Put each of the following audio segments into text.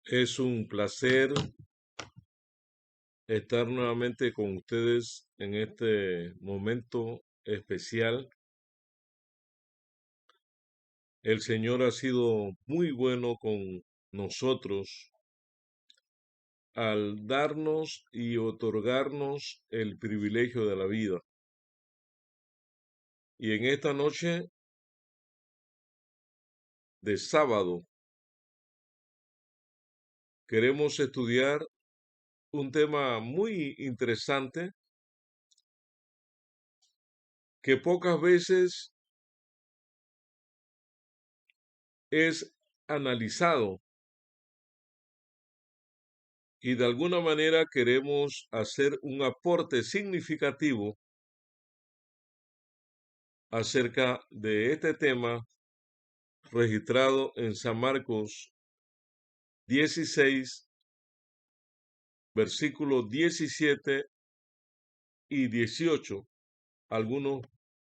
Es un placer estar nuevamente con ustedes en este momento especial. El Señor ha sido muy bueno con nosotros al darnos y otorgarnos el privilegio de la vida. Y en esta noche de sábado queremos estudiar un tema muy interesante que pocas veces es analizado, y de alguna manera queremos hacer un aporte significativo acerca de este tema registrado en San Marcos 16, versículos 17 y 18. Algunos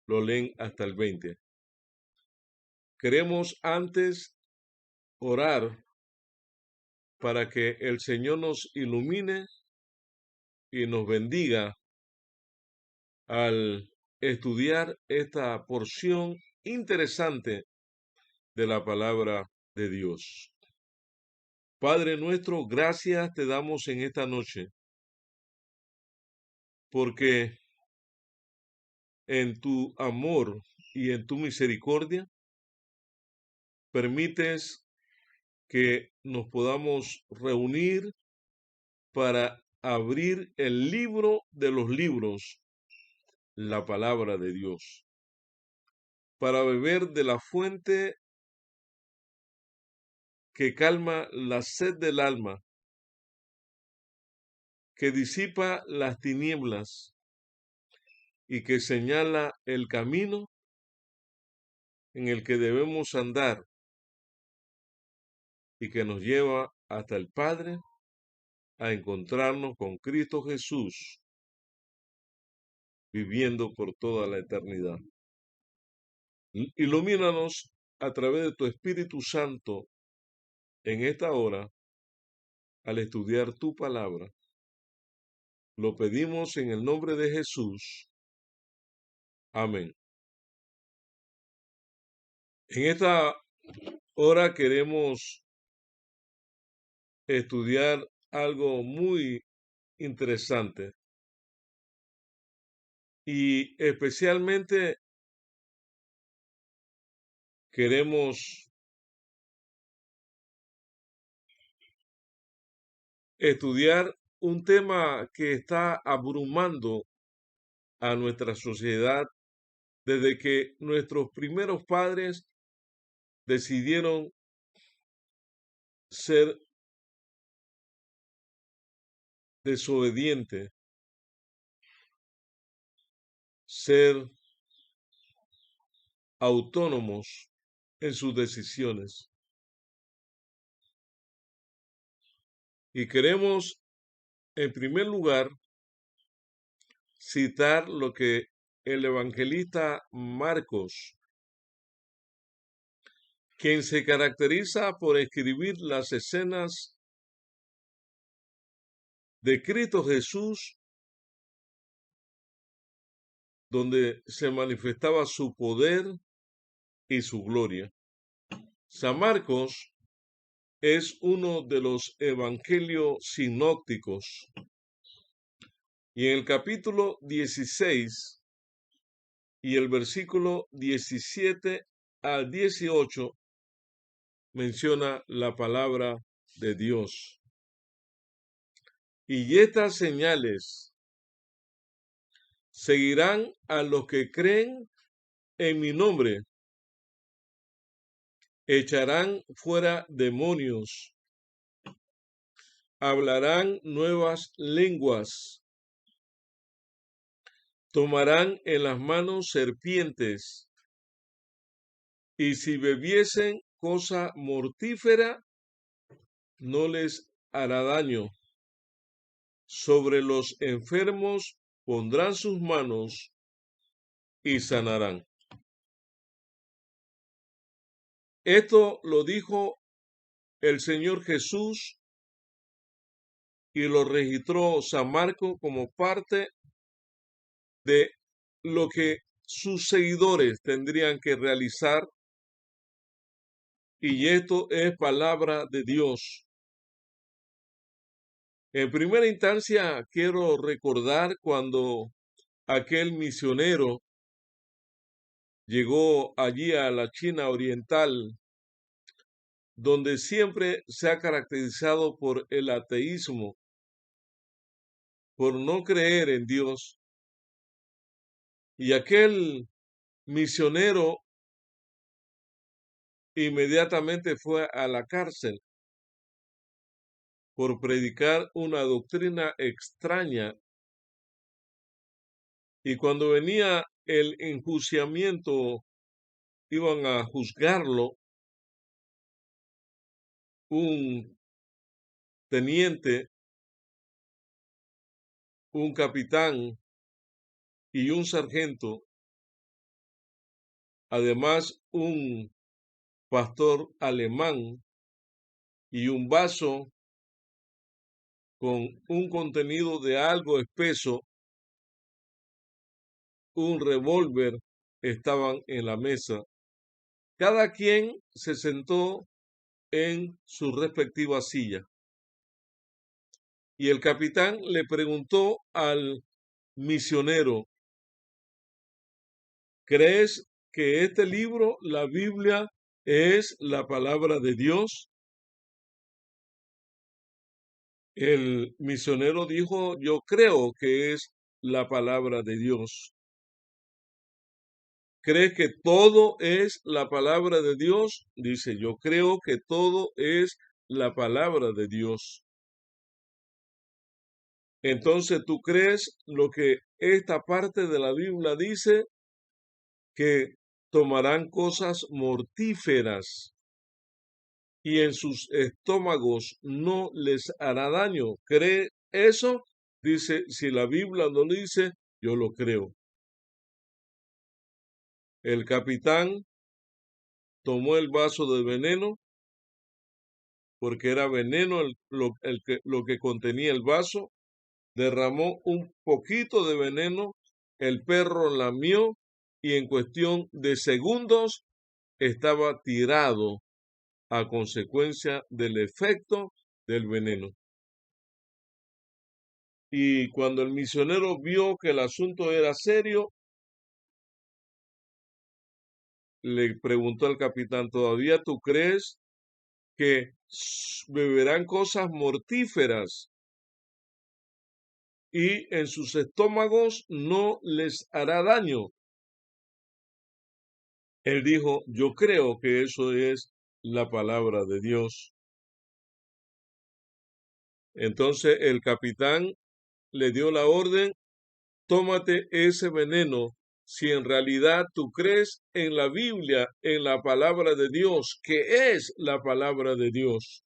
lo leen hasta el 20. Queremos antes orar para que el Señor nos ilumine y nos bendiga al estudiar esta porción interesante de la palabra de Dios. Padre nuestro, gracias te damos en esta noche, porque en tu amor y en tu misericordia permites que nos podamos reunir para abrir el libro de los libros, la palabra de Dios, para beber de la fuente que calma la sed del alma, que disipa las tinieblas y que señala el camino en el que debemos andar y que nos lleva hasta el Padre a encontrarnos con Cristo Jesús, viviendo por toda la eternidad. Ilumínanos a través de tu Espíritu Santo en esta hora al estudiar tu palabra. Lo pedimos en el nombre de Jesús. Amén. En esta hora queremos estudiar algo muy interesante y especialmente queremos estudiar un tema que está abrumando a nuestra sociedad desde que nuestros primeros padres decidieron ser desobedientes, ser autónomos en sus decisiones. Y queremos, en primer lugar, citar lo que el evangelista Marcos, quien se caracteriza por escribir las escenas de Cristo Jesús, donde se manifestaba su poder y su gloria. San Marcos es uno de los evangelios sinópticos, y en el capítulo 16 y el versículo 17 al 18 menciona la palabra de Dios. Y estas señales seguirán a los que creen en mi nombre. Echarán fuera demonios, hablarán nuevas lenguas, tomarán en las manos serpientes, y si bebiesen cosa mortífera, no les hará daño. sobre los enfermos pondrán sus manos y sanarán. Esto lo dijo el Señor Jesús y lo registró San Marcos como parte de lo que sus seguidores tendrían que realizar, y esto es palabra de Dios. En primera instancia, quiero recordar cuando aquel misionero llegó allí a la China oriental, donde siempre se ha caracterizado por el ateísmo, por no creer en Dios. Y aquel misionero inmediatamente fue a la cárcel por predicar una doctrina extraña. Y cuando venía el enjuiciamiento, iban a juzgarlo, un teniente, un capitán y un sargento, además un pastor alemán y un vaso con un contenido de algo espeso, un revólver, estaban en la mesa. Cada quien se sentó en su respectiva silla. Y el capitán le preguntó al misionero: ¿crees que este libro, la Biblia, es la palabra de Dios? El misionero dijo: yo creo que es la palabra de Dios. ¿Crees que todo es la palabra de Dios? Dice: yo creo que todo es la palabra de Dios. Entonces, ¿tú crees lo que esta parte de la Biblia dice? Que tomarán cosas mortíferas y en sus estómagos no les hará daño. ¿Cree eso? Dice: si la Biblia no lo dice, yo lo creo. El capitán tomó el vaso de veneno, porque era veneno lo que contenía el vaso, derramó un poquito de veneno, el perro lamió y en cuestión de segundos estaba tirado a consecuencia del efecto del veneno. Y cuando el misionero vio que el asunto era serio, le preguntó al capitán: ¿todavía tú crees que beberán cosas mortíferas y en sus estómagos no les hará daño? Él dijo: yo creo que eso es la palabra de Dios. Entonces el capitán le dio la orden: tómate ese veneno. Si en realidad tú crees en la Biblia, en la palabra de Dios, que es la palabra de Dios.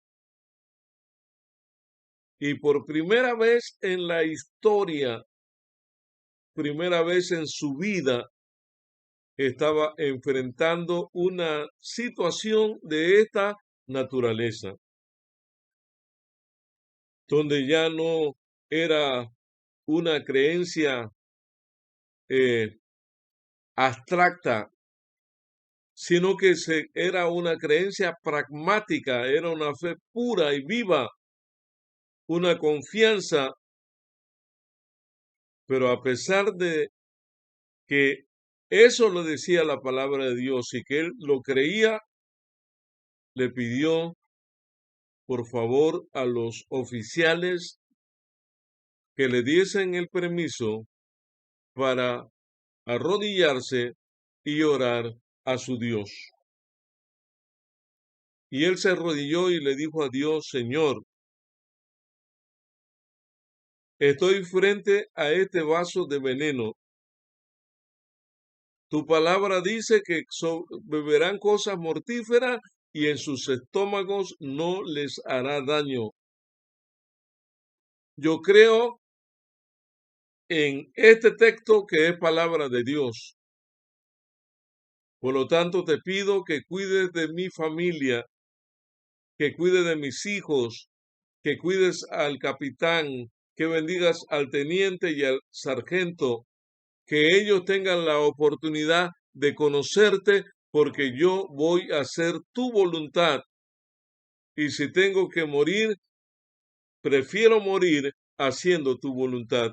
Y por primera vez en la historia, primera vez en su vida, estaba enfrentando una situación de esta naturaleza, donde ya no era una creencia abstracta, sino que era una creencia pragmática, era una fe pura y viva, una confianza. Pero a pesar de que eso lo decía la palabra de Dios y que él lo creía, le pidió por favor a los oficiales que le diesen el permiso para arrodillarse y orar a su Dios. Y él se arrodilló y le dijo a Dios: Señor, estoy frente a este vaso de veneno. Tu palabra dice que beberán cosas mortíferas y en sus estómagos no les hará daño. Yo creo en este texto que es palabra de Dios. Por lo tanto, te pido que cuides de mi familia, que cuides de mis hijos, que cuides al capitán, que bendigas al teniente y al sargento, que ellos tengan la oportunidad de conocerte, porque yo voy a hacer tu voluntad. Y si tengo que morir, prefiero morir haciendo tu voluntad.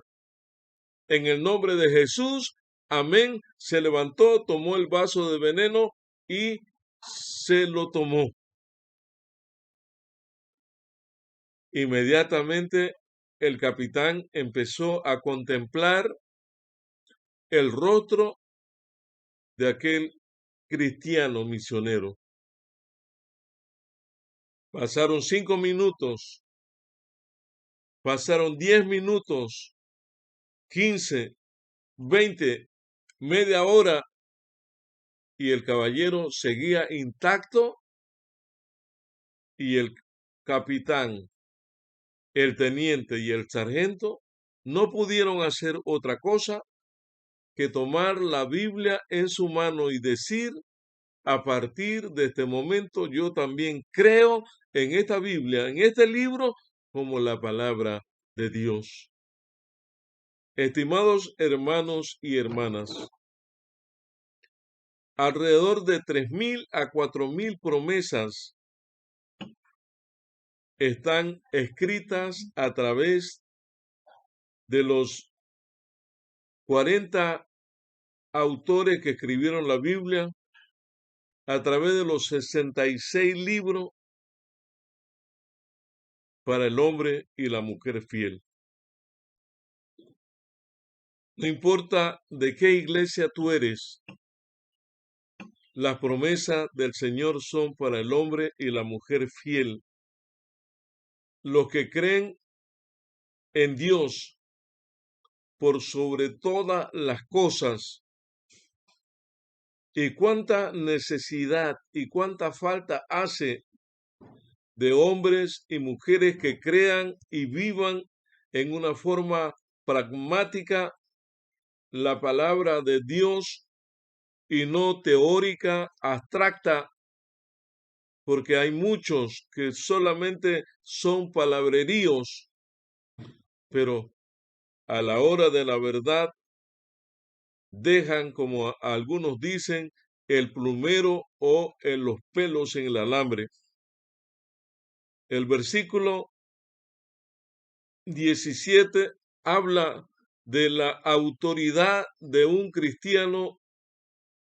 En el nombre de Jesús, amén. Se levantó, tomó el vaso de veneno y se lo tomó. Inmediatamente el capitán empezó a contemplar el rostro de aquel cristiano misionero. Pasaron 5 minutos, pasaron 10 minutos, 15, 20, media hora, y el caballero seguía intacto y el capitán, el teniente y el sargento no pudieron hacer otra cosa que tomar la Biblia en su mano y decir: a partir de este momento yo también creo en esta Biblia, en este libro, como la palabra de Dios. Estimados hermanos y hermanas, alrededor de 3.000 a 4.000 promesas están escritas a través de los 40 autores que escribieron la Biblia, a través de los 66 libros para el hombre y la mujer fiel. No importa de qué iglesia tú eres, las promesas del Señor son para el hombre y la mujer fiel. Los que creen en Dios por sobre todas las cosas. Y cuánta necesidad y cuánta falta hace de hombres y mujeres que crean y vivan en una forma pragmática la palabra de Dios y no teórica, abstracta, porque hay muchos que solamente son palabreríos, pero a la hora de la verdad dejan, como algunos dicen, el plumero o los pelos en el alambre. El versículo 17 habla de la autoridad de un cristiano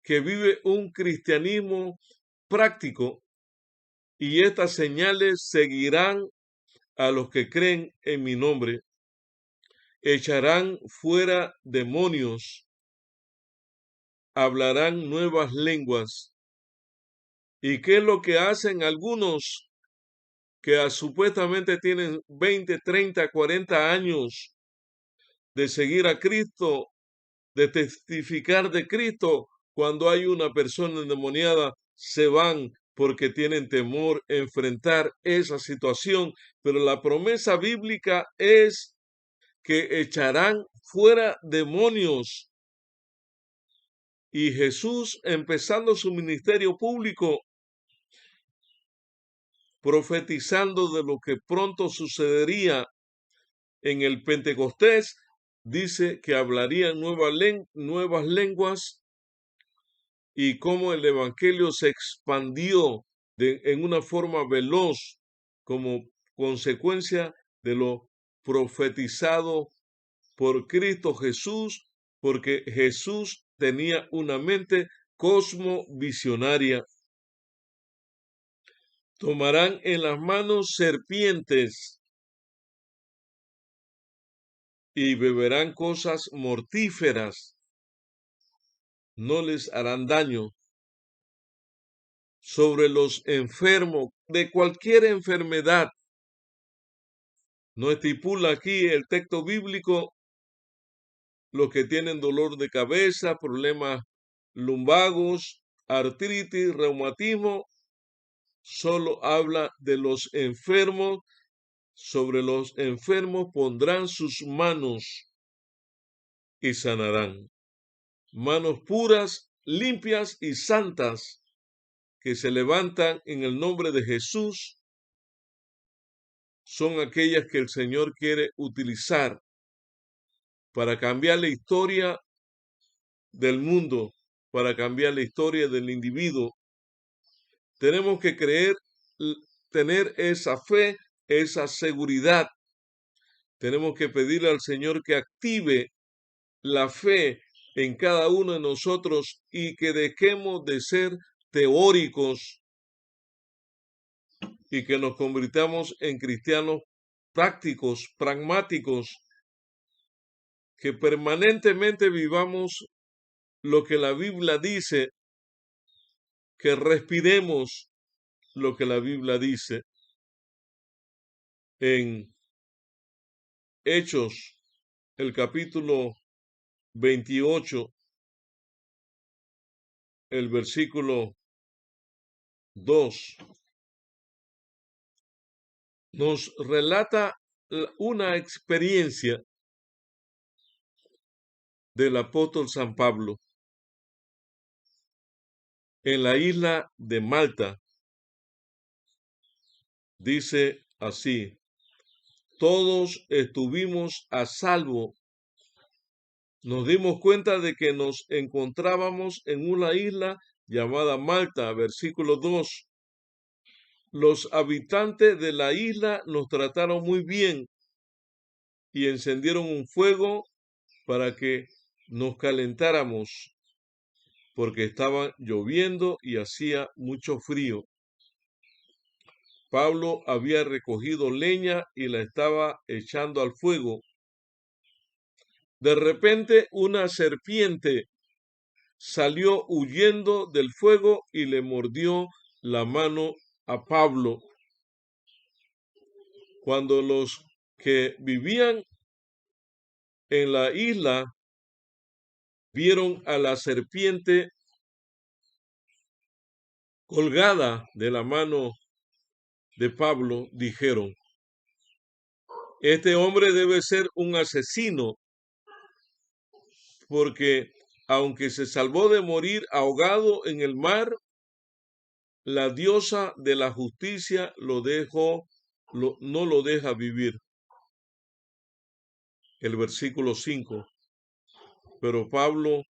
que vive un cristianismo práctico, y estas señales seguirán a los que creen en mi nombre. Echarán fuera demonios, hablarán nuevas lenguas. ¿Y qué es lo que hacen algunos que supuestamente tienen 20, 30, 40 años de seguir a Cristo, de testificar de Cristo? Cuando hay una persona endemoniada, se van porque tienen temor a enfrentar esa situación. Pero la promesa bíblica es que echarán fuera demonios. Y Jesús, empezando su ministerio público, profetizando de lo que pronto sucedería en el Pentecostés, dice que hablarían nuevas lenguas, y cómo el evangelio se expandió en una forma veloz como consecuencia de lo profetizado por Cristo Jesús, porque Jesús tenía una mente cosmovisionaria. Tomarán en las manos serpientes y beberán cosas mortíferas, no les harán daño. Sobre los enfermos de cualquier enfermedad, no estipula aquí el texto bíblico los que tienen dolor de cabeza, problemas lumbagos, artritis, reumatismo. Solo habla de los enfermos sobre los enfermos pondrán sus manos y sanarán. Manos puras, limpias y santas que se levantan en el nombre de Jesús son aquellas que el Señor quiere utilizar para cambiar la historia del mundo, para cambiar la historia del individuo. Tenemos que creer, tener esa fe, esa seguridad. Tenemos que pedirle al Señor que active la fe en cada uno de nosotros y que dejemos de ser teóricos y que nos convirtamos en cristianos prácticos, pragmáticos, que permanentemente vivamos lo que la Biblia dice, que respiremos lo que la Biblia dice. En Hechos, el capítulo 28, el versículo 2, nos relata una experiencia del apóstol San Pablo en la isla de Malta. Dice así: todos estuvimos a salvo. Nos dimos cuenta de que nos encontrábamos en una isla llamada Malta. Versículo 2. Los habitantes de la isla nos trataron muy bien y encendieron un fuego para que nos calentáramos, porque estaba lloviendo y hacía mucho frío. Pablo había recogido leña y la estaba echando al fuego. De repente una serpiente salió huyendo del fuego y le mordió la mano a Pablo. Cuando los que vivían en la isla vieron a la serpiente colgada de la mano de Pablo, dijeron: este hombre debe ser un asesino, porque aunque se salvó de morir ahogado en el mar, la diosa de la justicia no lo deja vivir. El versículo 5. Pero Pablo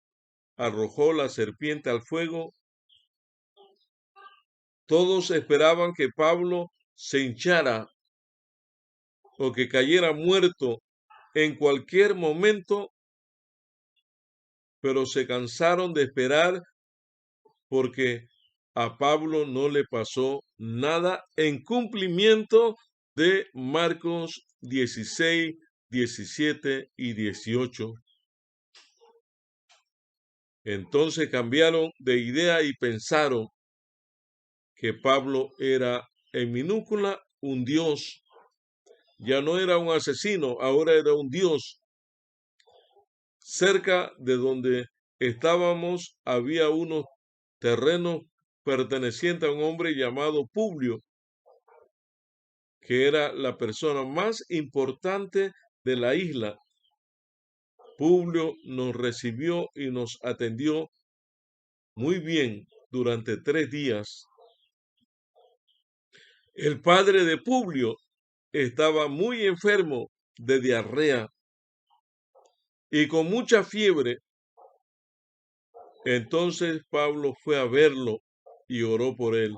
arrojó la serpiente al fuego. Todos esperaban que Pablo se hinchara o que cayera muerto en cualquier momento, pero se cansaron de esperar porque a Pablo no le pasó nada, en cumplimiento de Marcos 16, 17 y 18. Entonces cambiaron de idea y pensaron que Pablo era en minúscula un dios. Ya no era un asesino, ahora era un dios. Cerca de donde estábamos había unos terrenos pertenecientes a un hombre llamado Publio, que era la persona más importante de la isla. Publio nos recibió y nos atendió muy bien durante 3 días. El padre de Publio estaba muy enfermo de diarrea y con mucha fiebre. Entonces Pablo fue a verlo y oró por él.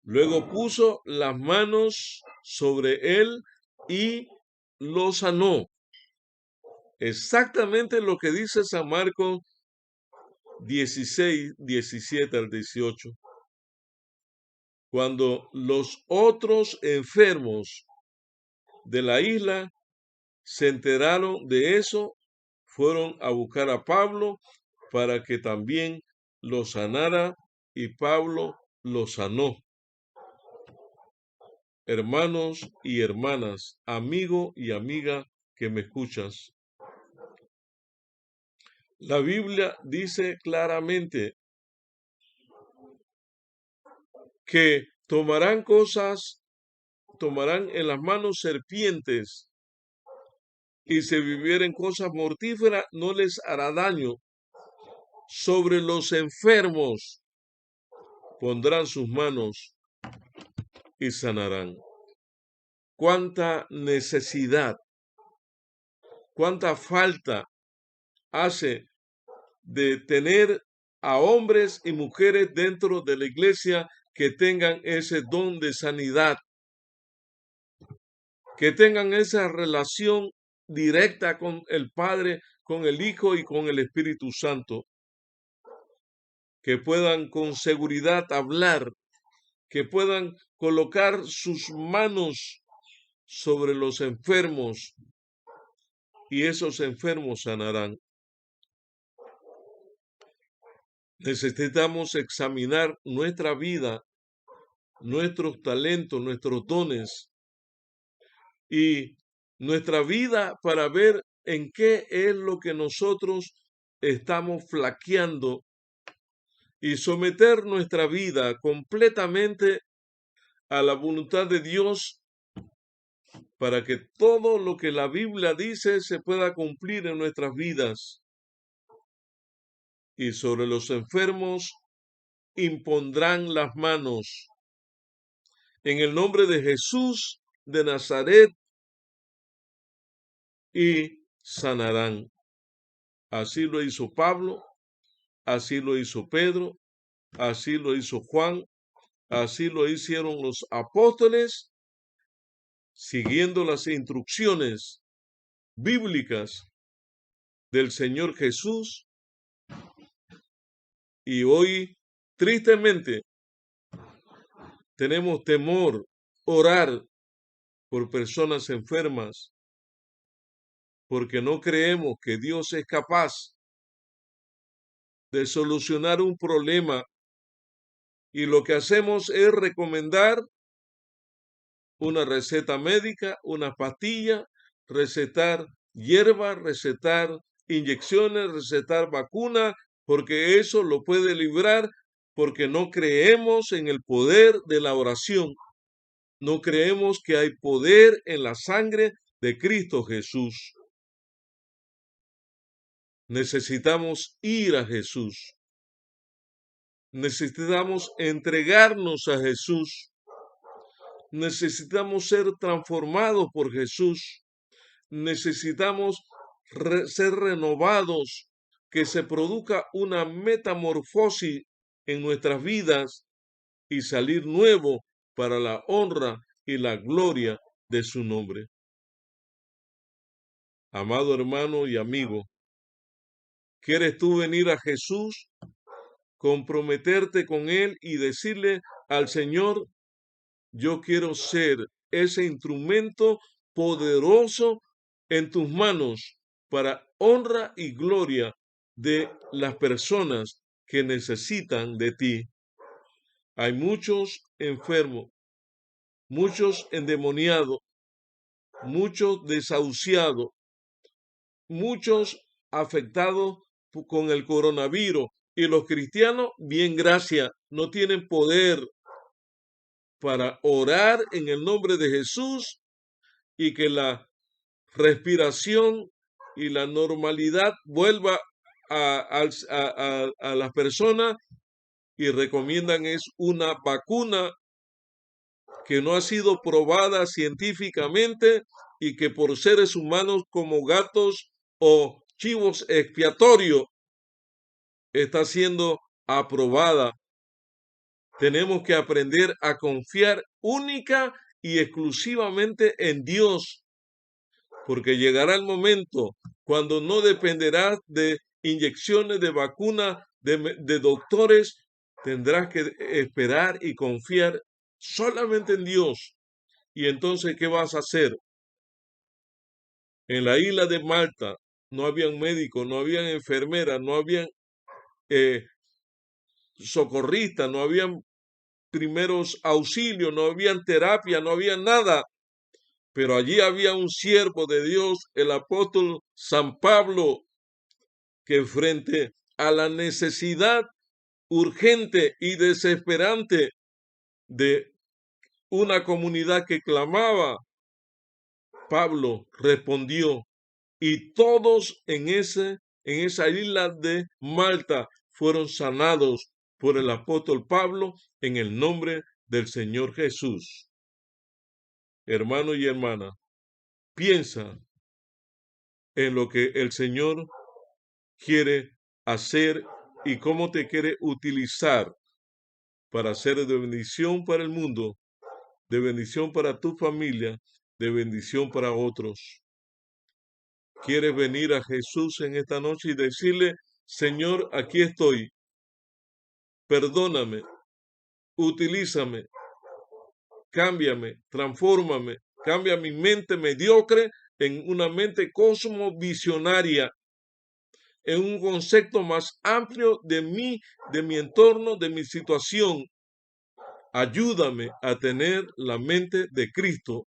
Luego puso las manos sobre él y lo sanó. Exactamente lo que dice San Marcos 16, 17 al 18. Cuando los otros enfermos de la isla se enteraron de eso, fueron a buscar a Pablo para que también lo sanara, y Pablo lo sanó. Hermanos y hermanas, amigo y amiga que me escuchas, la Biblia dice claramente que tomarán tomarán en las manos serpientes, y si vivieren cosas mortíferas, no les hará daño. Sobre los enfermos pondrán sus manos y sanarán. Cuánta necesidad, cuánta falta hace de tener a hombres y mujeres dentro de la iglesia que tengan ese don de sanidad, que tengan esa relación directa con el Padre, con el Hijo y con el Espíritu Santo, que puedan con seguridad hablar, que puedan colocar sus manos sobre los enfermos y esos enfermos sanarán. Necesitamos examinar nuestra vida, nuestros talentos, nuestros dones y nuestra vida para ver en qué es lo que nosotros estamos flaqueando y someter nuestra vida completamente a la voluntad de Dios para que todo lo que la Biblia dice se pueda cumplir en nuestras vidas. Y sobre los enfermos impondrán las manos. En el nombre de Jesús de Nazaret y sanarán. Así lo hizo Pablo, así lo hizo Pedro, así lo hizo Juan, así lo hicieron los apóstoles, siguiendo las instrucciones bíblicas del Señor Jesús. Y hoy, tristemente, tenemos temor orar por personas enfermas porque no creemos que Dios es capaz de solucionar un problema, y lo que hacemos es recomendar una receta médica, una pastilla, recetar hierba, recetar inyecciones, recetar vacuna, porque eso lo puede librar, porque no creemos en el poder de la oración. No creemos que hay poder en la sangre de Cristo Jesús. Necesitamos ir a Jesús. Necesitamos entregarnos a Jesús. Necesitamos ser transformados por Jesús. Necesitamos ser renovados, que se produzca una metamorfosis en nuestras vidas y salir nuevo para la honra y la gloria de su nombre. Amado hermano y amigo, ¿quieres tú venir a Jesús, comprometerte con Él y decirle al Señor: yo quiero ser ese instrumento poderoso en tus manos para honra y gloria de las personas que necesitan de ti? Hay muchos enfermos, muchos endemoniados, muchos desahuciados, muchos afectados con el coronavirus, y los cristianos, bien gracias, no tienen poder para orar en el nombre de Jesús y que la respiración y la normalidad vuelva a las personas, y recomiendan es una vacuna que no ha sido probada científicamente y que por seres humanos como gatos o chivos expiatorios está siendo aprobada. Tenemos que aprender a confiar única y exclusivamente en Dios, porque llegará el momento cuando no dependerás de inyecciones, de vacuna, de doctores. Tendrás que esperar y confiar solamente en Dios. Y entonces, ¿qué vas a hacer? En la isla de Malta no habían médicos, no habían enfermeras, no habían socorristas, no habían primeros auxilios, no habían terapia, no había nada. Pero allí había un siervo de Dios, el apóstol San Pablo, que frente a la necesidad urgente y desesperante de una comunidad que clamaba, Pablo respondió y todos en esa isla de Malta fueron sanados por el apóstol Pablo en el nombre del Señor Jesús. Hermano y hermana, piensa en lo que el Señor quiere hacer y cómo te quiere utilizar para ser de bendición para el mundo, de bendición para tu familia, de bendición para otros. ¿Quieres venir a Jesús en esta noche y decirle, Señor, aquí estoy, perdóname, utilízame, cámbiame, transfórmame, cambia mi mente mediocre en una mente cosmovisionaria, en un concepto más amplio de mí, de mi entorno, de mi situación? Ayúdame a tener la mente de Cristo.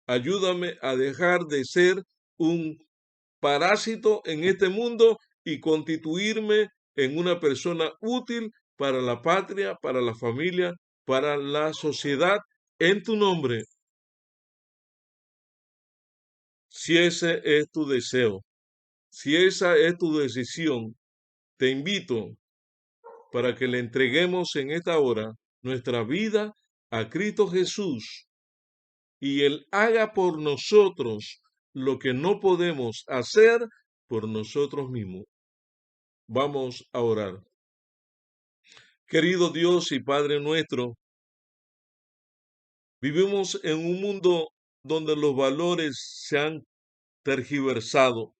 Ayúdame a dejar de ser un parásito en este mundo y constituirme en una persona útil para la patria, para la familia, para la sociedad, en tu nombre. Si ese es tu deseo, si esa es tu decisión, te invito para que le entreguemos en esta hora nuestra vida a Cristo Jesús y Él haga por nosotros lo que no podemos hacer por nosotros mismos. Vamos a orar. Querido Dios y Padre nuestro, vivimos en un mundo donde los valores se han tergiversado,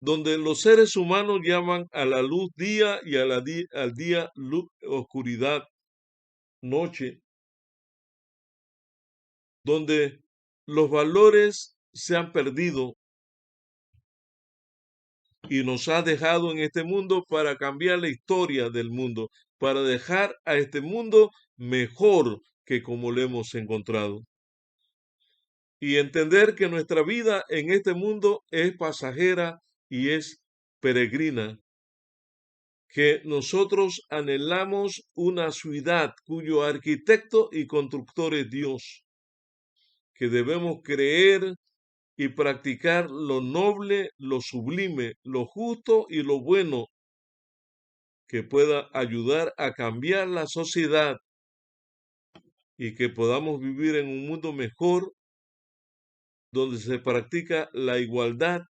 donde los seres humanos llaman a la luz día y al día luz, oscuridad, noche, donde los valores se han perdido y nos ha dejado en este mundo para cambiar la historia del mundo, para dejar a este mundo mejor que como lo hemos encontrado. Y entender que nuestra vida en este mundo es pasajera y es peregrina, que nosotros anhelamos una ciudad cuyo arquitecto y constructor es Dios, que debemos creer y practicar lo noble, lo sublime, lo justo y lo bueno, que pueda ayudar a cambiar la sociedad y que podamos vivir en un mundo mejor, donde se practica la igualdad,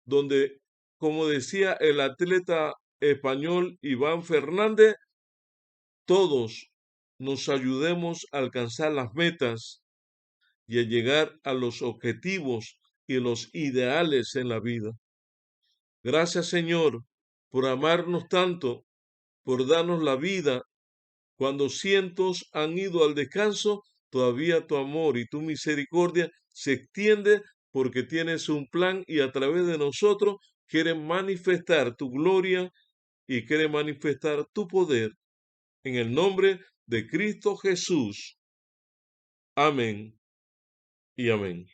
donde, como decía el atleta español Iván Fernández, todos nos ayudemos a alcanzar las metas y a llegar a los objetivos y los ideales en la vida. Gracias, Señor, por amarnos tanto, por darnos la vida. Cuando cientos han ido al descanso, todavía tu amor y tu misericordia se extiende porque tienes un plan y a través de nosotros quieres manifestar tu gloria y quieres manifestar tu poder. En el nombre de Cristo Jesús. Amén y amén.